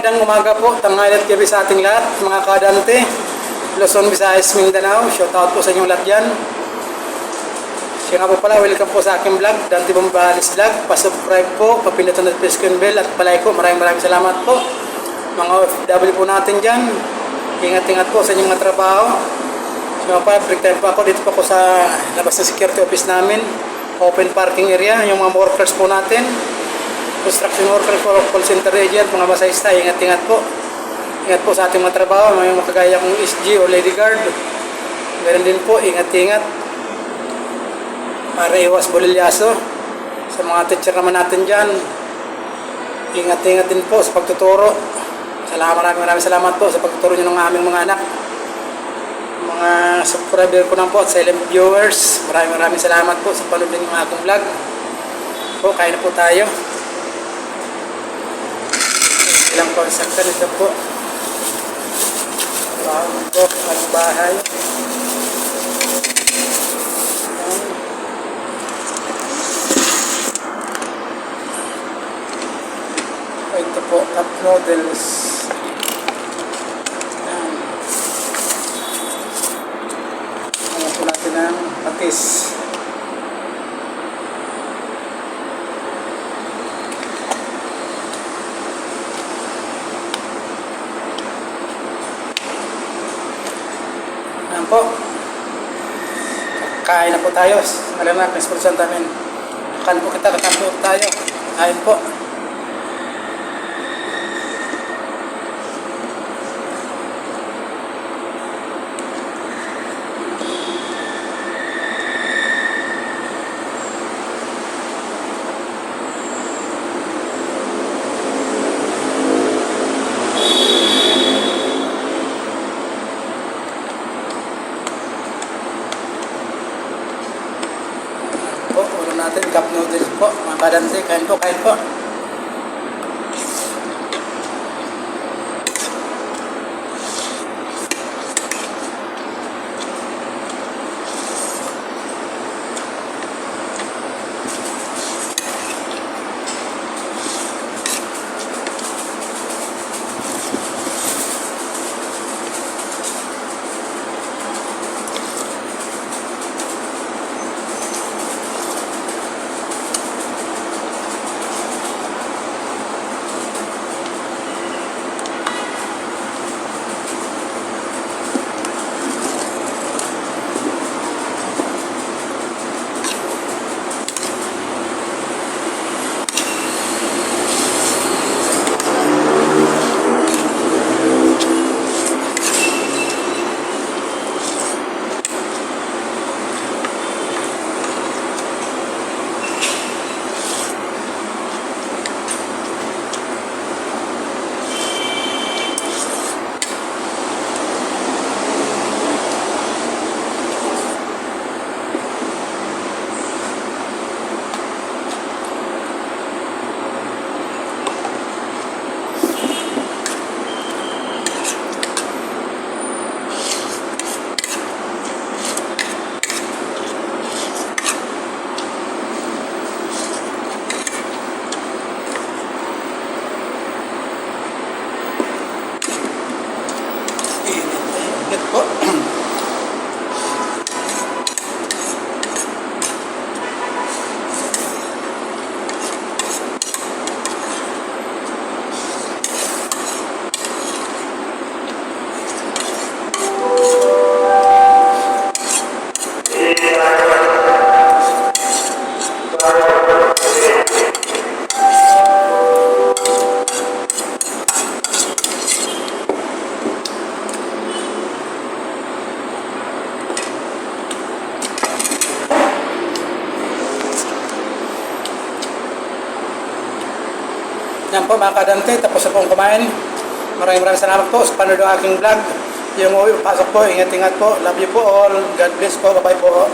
magandang umaga po, tanghali at gabi sa ating lahat, mga kadante, Luzon, Visayas, Mindanao. Shoutout po sa inyong lahat dyan. Siya nga po pala, welcome po sa aking vlog, Dante Bombalis Vlog. Pa-subscribe po, papindutan ang notification bell at palike po. Maraming salamat po. Mga OFW po natin dyan, ingat-ingat po sa inyong mga trabaho. Siya nga pa, break time po ako. Dito po ako sa labas ng security office namin. Open parking area, yung mga workers po natin. Construction worker for call center agent, mga masayista, ingat-ingat po. Ingat po sa ating mga trabaho, may mga kagaya kong SG o Lady Guard. Meron din po, ingat-ingat. Para iwas bolilyaso. Sa mga teacher naman natin dyan, ingat-ingat din po sa pagtuturo. Maraming salamat po sa pagtuturo nyo ng aming mga anak. Mga subscriber ko na po at silent viewers, maraming salamat po sa panood ng aking vlog. Po, kain na po tayo. Ilang construction ito po. Bago po ang bahay. Ito po, cup noodles. Ano po natin ang patis. Ayan po. Kain na po tayo. Alam na, responsan namin. Kain po kita, kain po tayo. Kain po. Ulam natin, cup noodles po, mga kadante, kain po. Po. Yan po mga kadante, tapos na pong kumain. Maraming salamat po sa panood ng aking vlog. Yung pasok po, ingat-ingat po. Love you po all. God bless po. Bye-bye po.